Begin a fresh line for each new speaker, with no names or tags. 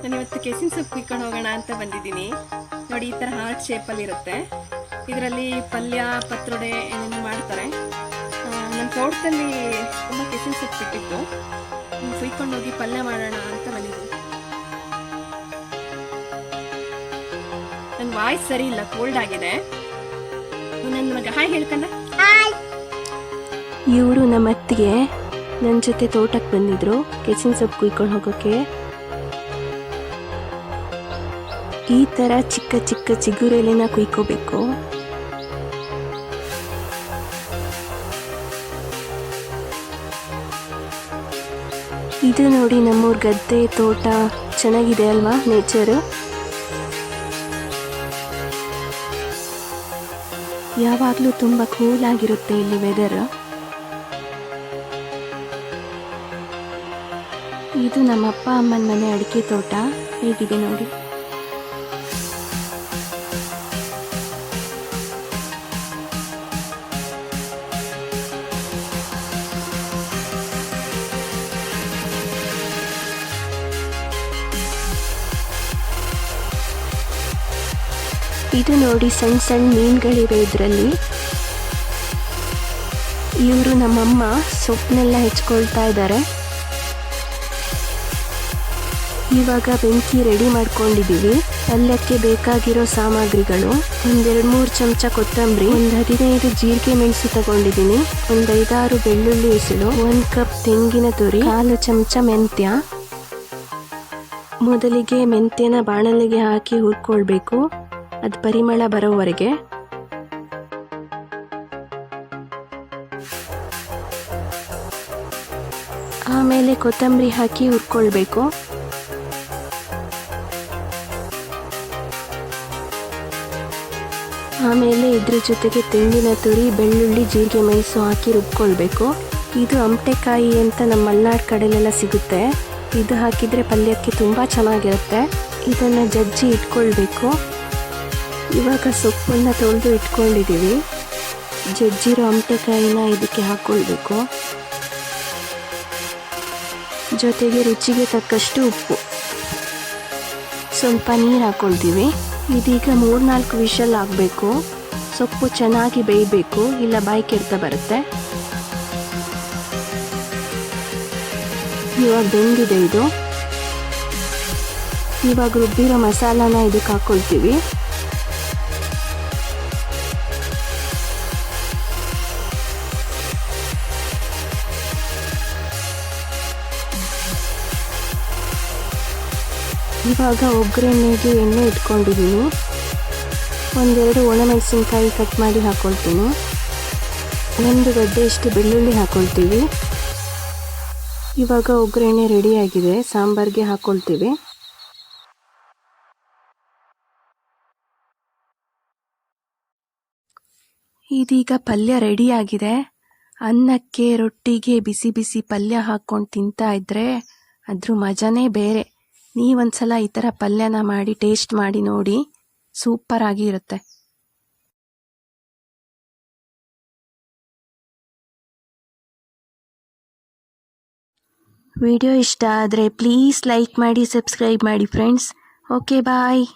ನಾನಿವತ್ತು ಕೆಸಿನ ಸೊಪ್ಪು ಕುಯ್ಕೊಂಡು ಹೋಗೋಣ ಅಂತ ಬಂದಿದ್ದೀನಿ. ನೋಡಿ, ಈ ಥರ ಹಾರ್ಟ್ ಶೇಪಲ್ಲಿ ಇರುತ್ತೆ. ಇದರಲ್ಲಿ ಪಲ್ಯ, ಪತ್ರೊಡೆ ಏನೇನು ಮಾಡ್ತಾರೆ. ನಮ್ಮ ತೋಟದಲ್ಲಿ ತುಂಬ ಕೆಸಿನ ಸೊಪ್ಪು ಬಿಟ್ಟಿತ್ತು, ಕುಯ್ಕೊಂಡು ಹೋಗಿ ಪಲ್ಯ ಮಾಡೋಣ ಅಂತ ಬಂದಿದ್ದೀನಿ. ನನ್ನ ವಾಯ್ಸ್ ಸರಿ ಇಲ್ಲ, ಕೋಲ್ಡ್ ಆಗಿದೆ. ನನ್ನ ಮಗ ಹಾಯ್ ಹೇಳ್ಕಂಡ.
ಇವರು ನಮ್ಮ ಅತ್ತಿಗೆ ನನ್ನ ಜೊತೆ ತೋಟಕ್ಕೆ ಬಂದಿದ್ರು ಕೆಸಿನ ಸೊಪ್ಪು ಕುಯ್ಕೊಂಡು ಹೋಗೋಕ್ಕೆ. ಈ ಥರ ಚಿಕ್ಕ ಚಿಕ್ಕ ಚಿಗುರೆಲೆನ ಕುಯ್ಕೋಬೇಕು. ಇದು ನೋಡಿ ನಮ್ಮೂರ ಗದ್ದೆ ತೋಟ ಚೆನ್ನಾಗಿದೆ ಅಲ್ವಾ, ನೇಚರು. ಯಾವಾಗಲೂ ತುಂಬ ಕೂಲ್ ಆಗಿರುತ್ತೆ ಇಲ್ಲಿ ವೆದರ್. ಇದು ನಮ್ಮ ಅಪ್ಪ ಅಮ್ಮನ ಮನೆ ಅಡಿಕೆ ತೋಟ ಹೇಗಿದೆ ನೋಡಿ. ಇದು ನೋಡಿ ಸಣ್ಣ ಸಣ್ಣ ಮೀನುಗಳಿವೆ ಇದರಲ್ಲಿ. ಇವರು ನಮ್ಮಮ್ಮ ಸೊಪ್ಪನ್ನೆಲ್ಲ ಹೆಚ್ಕೊಳ್ತಾ ಇದ್ದಾರೆ. ಇವಾಗ ಬೆಂಕಿ ರೆಡಿ ಮಾಡ್ಕೊಂಡಿದ್ದೀವಿ. ಪಲ್ಯಕ್ಕೆ ಬೇಕಾಗಿರೋ ಸಾಮಗ್ರಿಗಳು: 1-2-3 ಚಮಚ ಕೊತ್ತಂಬರಿ, 15 ಜೀರಿಗೆ ಮೆಣಸು ತಗೊಂಡಿದ್ದೀನಿ, 5-6 ಬೆಳ್ಳುಳ್ಳಿ ಎಸಳು, 1 ಕಪ್ ತೆಂಗಿನ ತುರಿ, 1/4 ಚಮಚ ಮೆಂತ್ಯ. ಮೊದಲಿಗೆ ಮೆಂತ್ಯನ ಬಾಣಲೆಗೆ ಹಾಕಿ ಹುರ್ಕೊಳ್ಬೇಕು, ಅದು ಪರಿಮಳ ಬರೋವರೆಗೆ. ಆಮೇಲೆ ಕೊತ್ತಂಬರಿ ಹಾಕಿ ಹುರ್ಕೊಳ್ಬೇಕು. ಆಮೇಲೆ ಇದ್ರ ಜೊತೆಗೆ ತೆಂಗಿನ ತುರಿ, ಬೆಳ್ಳುಳ್ಳಿ, ಜೀರಿಗೆ ಮೆಣಸು ಹಾಕಿ ರುಬ್ಕೊಳ್ಬೇಕು. ಇದು ಅಮಟೆಕಾಯಿ ಅಂತ ನಮ್ಮ ಮಲೆನಾಡು ಕಡೆಲೆಲ್ಲ ಸಿಗುತ್ತೆ. ಇದು ಹಾಕಿದರೆ ಪಲ್ಯಕ್ಕೆ ತುಂಬ ಚೆನ್ನಾಗಿರುತ್ತೆ. ಇದನ್ನು ಜಜ್ಜಿ ಇಟ್ಕೊಳ್ಬೇಕು. ಇವಾಗ ಸೊಪ್ಪನ್ನು ತೊಳೆದು ಇಟ್ಕೊಂಡಿದ್ದೀವಿ. ಜಜ್ಜಿರೋ ಅಮಟೆಕಾಯಿನ ಇದಕ್ಕೆ ಹಾಕ್ಕೊಳ್ಬೇಕು. ಜೊತೆಗೆ ರುಚಿಗೆ ತಕ್ಕಷ್ಟು ಉಪ್ಪು, ಸ್ವಲ್ಪ ನೀರು ಹಾಕ್ಕೊಳ್ತೀವಿ. ಇದೀಗ 3-4 ವಿಷಲ್ ಆಗಬೇಕು. ಸೊಪ್ಪು ಚೆನ್ನಾಗಿ ಬೇಯಬೇಕು, ಇಲ್ಲ ಬಾಯಿ ಕೆರೆತ ಬರುತ್ತೆ. ಇವಾಗ ಬೆಂದಿದೆ ಇದು. ಇವಾಗ ರುಬ್ಬಿರೋ ಮಸಾಲಾನ ಇದಕ್ಕೆ ಹಾಕ್ಕೊಳ್ತೀವಿ. ಇವಾಗ ಒಗ್ಗರಣೆಗೆ ಎಣ್ಣೆ ಇಟ್ಕೊಂಡಿದ್ದೀನಿ. 1-2 ಒಣಮೆಣಸಿನ್ಕಾಯಿ ಕಟ್ ಮಾಡಿ ಹಾಕ್ಕೊಳ್ತೀನಿ. 1 ಗಡ್ಡೆಯಷ್ಟು ಬೆಳ್ಳುಳ್ಳಿ ಹಾಕ್ಕೊಳ್ತೀವಿ. ಇವಾಗ ಒಗ್ಗರಣೆ ರೆಡಿಯಾಗಿದೆ, ಸಾಂಬಾರಿಗೆ ಹಾಕ್ಕೊಳ್ತೀವಿ. ಇದೀಗ ಪಲ್ಯ ರೆಡಿಯಾಗಿದೆ. ಅನ್ನಕ್ಕೆ, ರೊಟ್ಟಿಗೆ ಬಿಸಿ ಬಿಸಿ ಪಲ್ಯ ಹಾಕ್ಕೊಂಡು ತಿಂತಾ ಇದ್ರೆ ಅದ್ರ ಮಜಾನೇ ಬೇರೆ. ನೀವೊಂದ್ಸಲ ಈ ಥರ ಪಲ್ಯನ ಮಾಡಿ ಟೇಸ್ಟ್ ಮಾಡಿ ನೋಡಿ, ಸೂಪರ್ ಆಗಿ ಇರುತ್ತೆ. ವಿಡಿಯೋ ಇಷ್ಟ ಆದರೆ ಪ್ಲೀಸ್ ಲೈಕ್ ಮಾಡಿ, ಸಬ್ಸ್ಕ್ರೈಬ್ ಮಾಡಿ ಫ್ರೆಂಡ್ಸ್. ಓಕೆ, ಬಾಯ್.